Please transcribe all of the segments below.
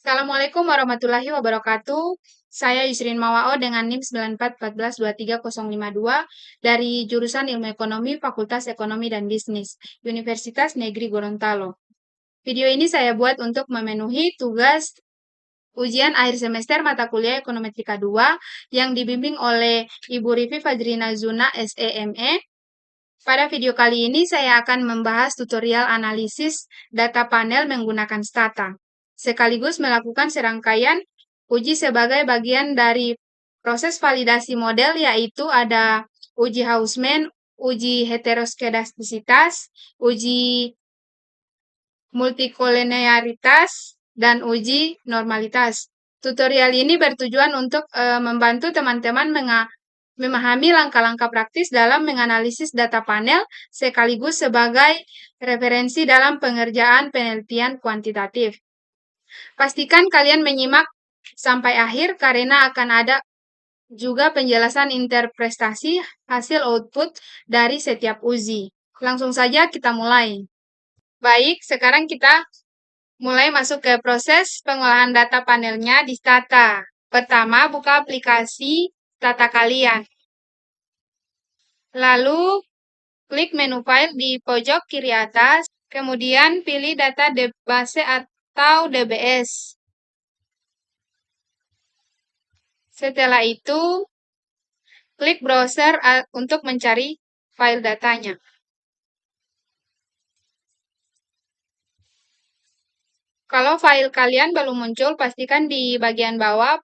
Assalamualaikum warahmatullahi wabarakatuh. Saya Yusrin Mawao dengan NIM 94142302 dari jurusan Ilmu Ekonomi Fakultas Ekonomi dan Bisnis, Universitas Negeri Gorontalo. Video ini saya buat untuk memenuhi tugas ujian akhir semester mata kuliah Ekonometrika 2 yang dibimbing oleh Ibu Rivi Fajrina Zuna SEME. Pada video kali ini saya akan membahas tutorial analisis data panel menggunakan Stata, sekaligus melakukan serangkaian uji sebagai bagian dari proses validasi model, yaitu ada uji Hausman, uji heteroskedastisitas, uji multikolinearitas, dan uji normalitas. Tutorial ini bertujuan untuk membantu teman-teman memahami langkah-langkah praktis dalam menganalisis data panel sekaligus sebagai referensi dalam pengerjaan penelitian kuantitatif. Pastikan kalian menyimak sampai akhir karena akan ada juga penjelasan interpretasi hasil output dari setiap uji. Langsung saja kita mulai. Baik, sekarang kita mulai masuk ke proses pengolahan data panelnya di Stata. Pertama, buka aplikasi Stata kalian. Lalu, klik menu file di pojok kiri atas, kemudian pilih data base atau DBS. Setelah itu, klik browser untuk mencari file datanya. Kalau file kalian belum muncul, pastikan di bagian bawah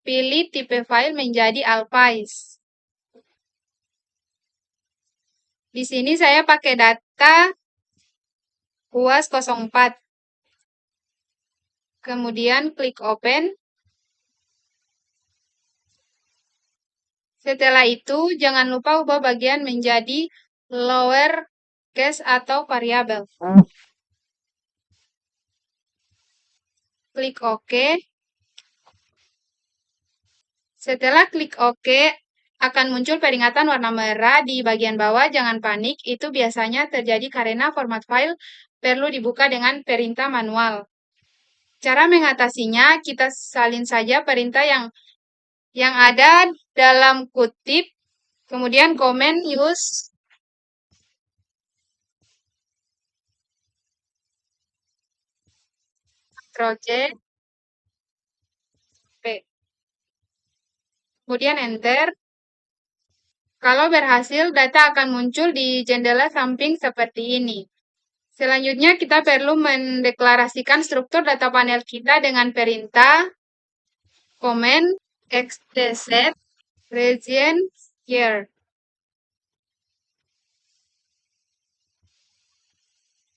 pilih tipe file menjadi ALPHA. Di sini saya pakai data UAS 04. Kemudian klik Open. Setelah itu, jangan lupa ubah bagian menjadi lower case atau variabel. Klik OK. Setelah klik OK, akan muncul peringatan warna merah di bagian bawah. Jangan panik, itu biasanya terjadi karena format file perlu dibuka dengan perintah manual. Cara mengatasinya, kita salin saja perintah yang ada dalam kutip, kemudian komen use Ctrl+C, P. Kemudian enter. Kalau berhasil, data akan muncul di jendela samping seperti ini. Selanjutnya, kita perlu mendeklarasikan struktur data panel kita dengan perintah comment xtz region here.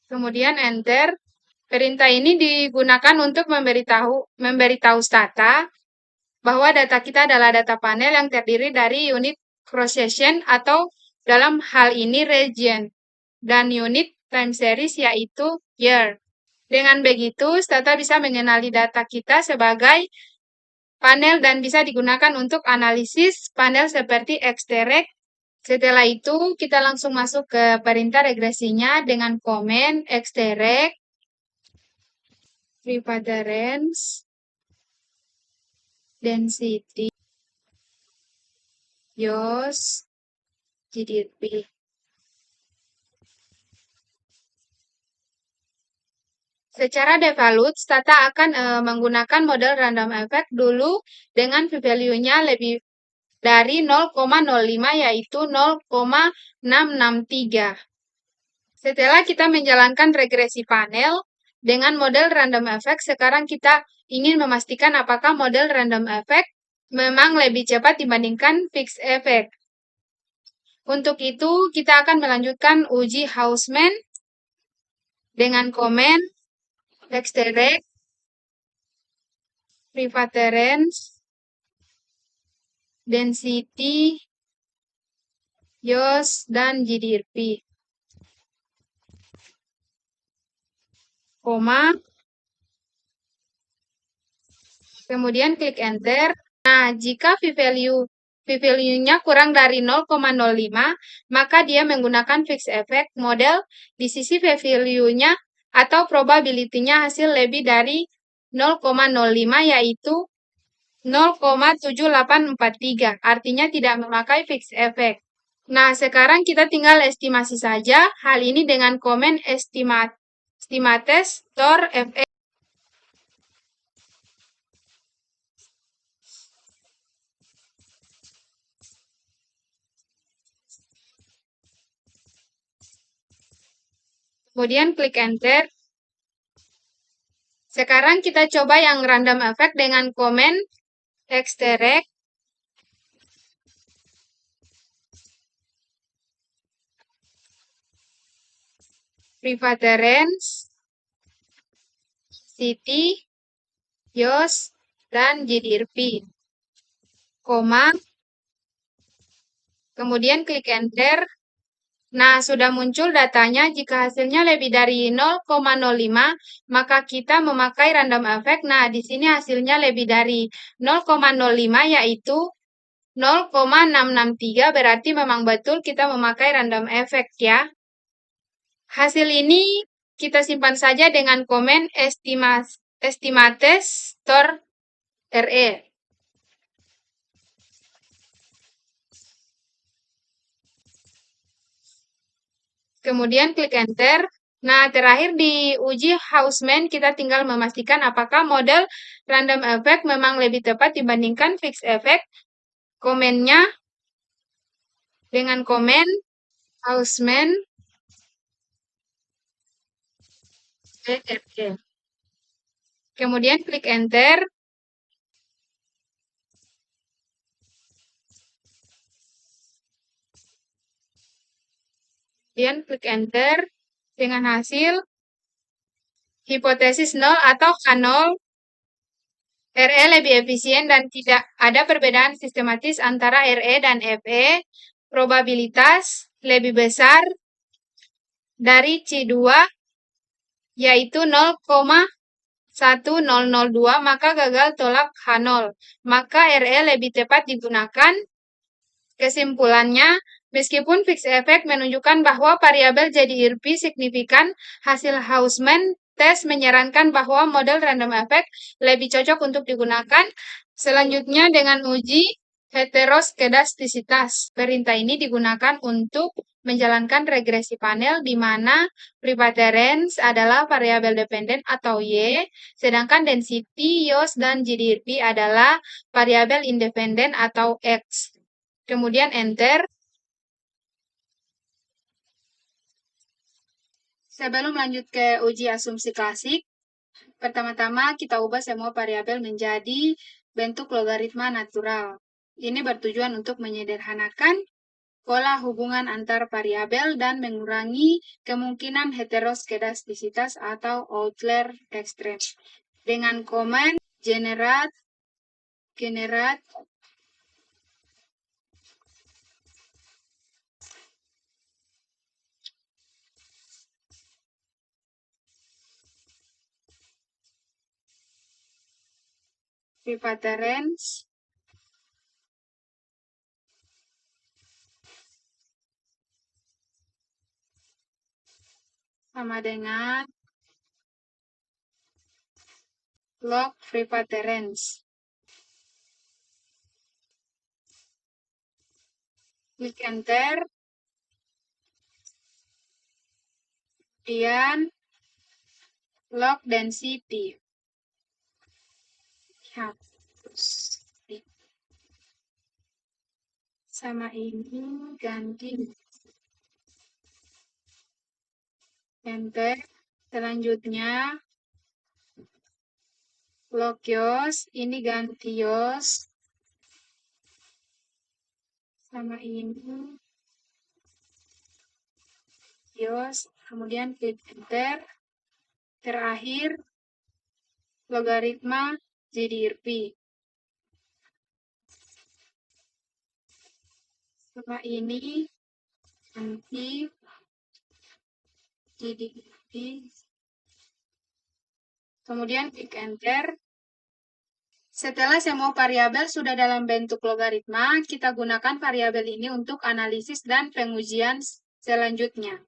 Kemudian enter. Perintah ini digunakan untuk memberitahu Stata bahwa data kita adalah data panel yang terdiri dari unit cross section atau dalam hal ini region dan unit time series yaitu year. Dengan begitu, Stata bisa mengenali data kita sebagai panel dan bisa digunakan untuk analisis panel seperti xtrect. Setelah itu, kita langsung masuk ke perintah regresinya dengan komen xtrect preponderance density YOS GDP. Secara default, Stata akan menggunakan model random effect dulu dengan p-value-nya lebih dari 0,05 yaitu 0,663. Setelah kita menjalankan regresi panel dengan model random effect, sekarang kita ingin memastikan apakah model random effect memang lebih cepat dibandingkan fixed effect. Untuk itu, kita akan melanjutkan uji Hausman dengan komen xtrect preponderance density YOS dan GDP. Koma. Kemudian klik enter. Nah, jika p-value-nya kurang dari 0,05, maka dia menggunakan fixed effect model di sisi p-value-nya atau probability-nya hasil lebih dari 0,05 yaitu 0,7843, artinya tidak memakai fixed effect. Nah, sekarang kita tinggal estimasi saja hal ini dengan komen estimates tor Fe. Kemudian klik enter. Sekarang kita coba yang random effect dengan komen extract preference, city, yos, dan GDRP. Koma. Kemudian klik enter. Nah, sudah muncul datanya. Jika hasilnya lebih dari 0,05, maka kita memakai random effect. Nah, di sini hasilnya lebih dari 0,05 yaitu 0,663, berarti memang betul kita memakai random effect ya. Hasil ini kita simpan saja dengan komen estimates tor RE. Kemudian klik enter. Nah, terakhir di uji Hausman, kita tinggal memastikan apakah model random effect memang lebih tepat dibandingkan fixed effect. Komennya dengan komen Hausman ERG. Kemudian klik enter. Kemudian klik enter dengan hasil hipotesis 0 atau H0, RE lebih efisien dan tidak ada perbedaan sistematis antara RE dan FE. Probabilitas lebih besar dari C2 yaitu 0,1002, maka gagal tolak H0. Maka RE lebih tepat digunakan. Kesimpulannya, meskipun fixed effect menunjukkan bahwa variabel GDRP signifikan, hasil Hausman tes menyarankan bahwa model random effect lebih cocok untuk digunakan. Selanjutnya dengan uji heteroskedastisitas. Perintah ini digunakan untuk menjalankan regresi panel di mana preference adalah variabel dependen atau Y, sedangkan density, yos, dan GDRP adalah variabel independen atau X. Kemudian enter. Sebelum lanjut ke uji asumsi klasik, pertama-tama kita ubah semua variabel menjadi bentuk logaritma natural. Ini bertujuan untuk menyederhanakan pola hubungan antar variabel dan mengurangi kemungkinan heteroskedastisitas atau outlier ekstrem. Dengan komen generate preference sama dengan log preference. Klik enter. Kemudian log density. Hapus. Sama ini ganti. Enter. Selanjutnya log yos, ini ganti yos. Sama ini yos, kemudian klik enter. Terakhir logaritma GDRP. Sama ini ganti GDRP. Kemudian klik enter. Setelah semua variabel sudah dalam bentuk logaritma, kita gunakan variabel ini untuk analisis dan pengujian selanjutnya.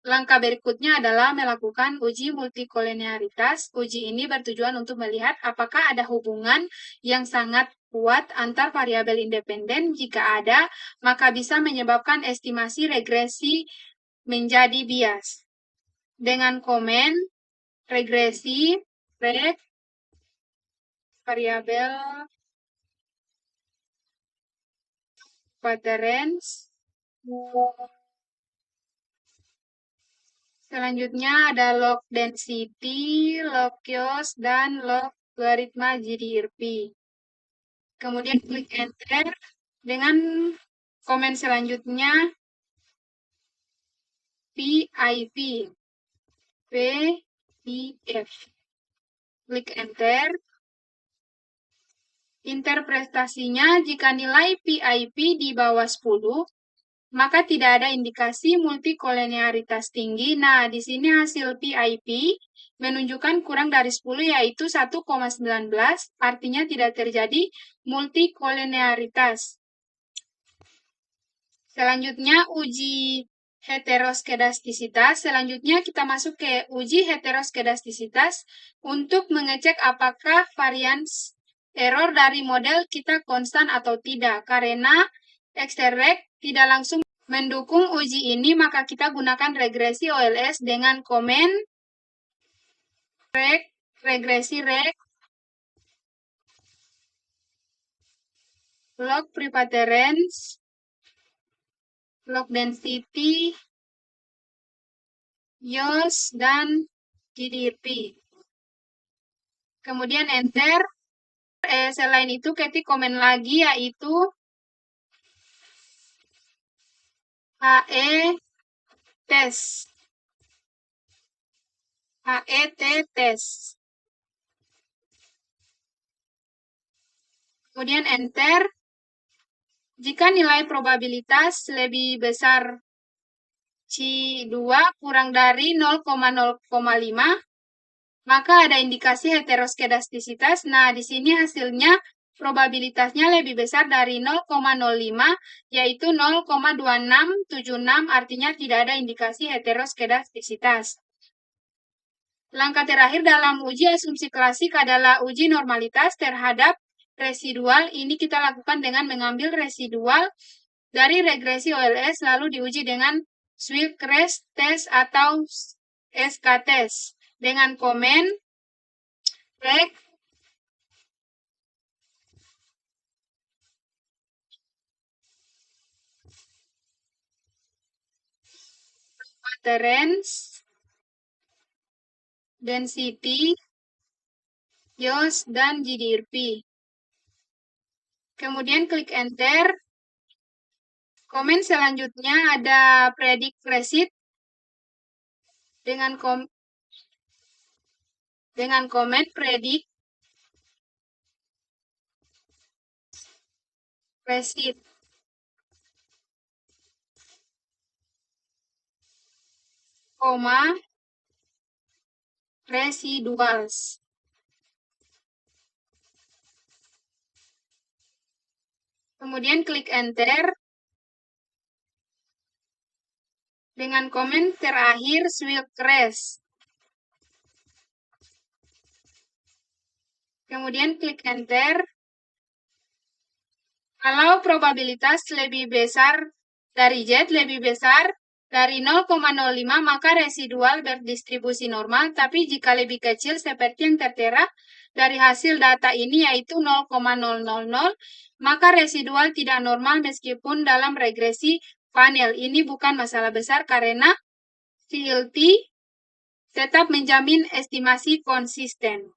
Langkah berikutnya adalah melakukan uji multikolinearitas. Uji ini bertujuan untuk melihat apakah ada hubungan yang sangat kuat antar variabel independen. Jika ada, maka bisa menyebabkan estimasi regresi menjadi bias. Dengan komen regresi, reg, variabel patterns. Selanjutnya ada log density, log chaos, dan logaritma GDRP. Kemudian klik enter. Dengan komen selanjutnya PIP, PIF. Klik enter. Interpretasinya, jika nilai PIP di bawah 10, maka tidak ada indikasi multikolinearitas tinggi. Nah, di sini hasil PIP menunjukkan kurang dari 10, yaitu 1,19, artinya tidak terjadi multikolinearitas. Selanjutnya, uji heteroskedastisitas. Selanjutnya, kita masuk ke uji heteroskedastisitas untuk mengecek apakah varians error dari model kita konstan atau tidak. Karena XREG tidak langsung mendukung uji ini, maka kita gunakan regresi OLS dengan komen reg, regresi reg, log prepatterns, log density, YOS, dan GDP. Kemudian enter. Selain itu, ketik komen lagi, yaitu HE tes. HET tes. Kemudian enter. Jika nilai probabilitas lebih besar C2 kurang dari 0,0,5, maka ada indikasi heteroskedastisitas. Nah, di sini hasilnya probabilitasnya lebih besar dari 0,05, yaitu 0,2676, artinya tidak ada indikasi heteroskedastisitas. Langkah terakhir dalam uji asumsi klasik adalah uji normalitas terhadap residual. Ini kita lakukan dengan mengambil residual dari regresi OLS, lalu diuji dengan Swilkres test atau SK test. Dengan komen reg, patterns, density, YOS, dan GDRP. Kemudian klik enter. Komen selanjutnya ada predict receipt dengan komen predict receipt, koma residuals. Kemudian klik enter. Dengan komen terakhir Swilkres. Kemudian klik enter. Kalau probabilitas lebih besar dari Z lebih besar dari 0,05, maka residual berdistribusi normal. Tapi jika lebih kecil seperti yang tertera dari hasil data ini, yaitu 0,000, maka residual tidak normal meskipun dalam regresi panel. Ini bukan masalah besar karena VLT tetap menjamin estimasi konsisten.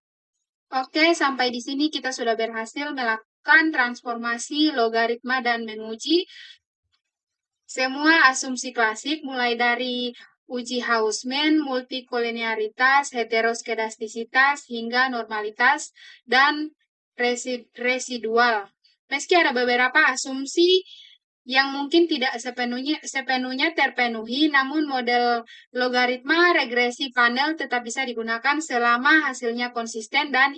Oke, sampai di sini kita sudah berhasil melakukan transformasi logaritma dan menguji semua asumsi klasik, mulai dari uji Hausmann, multikolinearitas, heteroskedastisitas, hingga normalitas, dan residual. Meski ada beberapa asumsi yang mungkin tidak sepenuhnya terpenuhi, namun model logaritma regresi panel tetap bisa digunakan selama hasilnya konsisten dan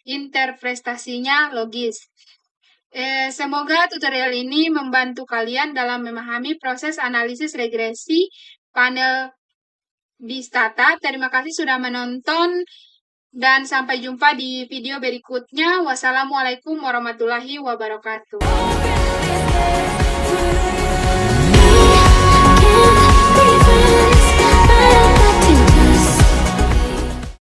interpretasinya logis. Semoga tutorial ini membantu kalian dalam memahami proses analisis regresi panel Bistata. Terima kasih sudah menonton dan sampai jumpa di video berikutnya. Wassalamualaikum warahmatullahi wabarakatuh.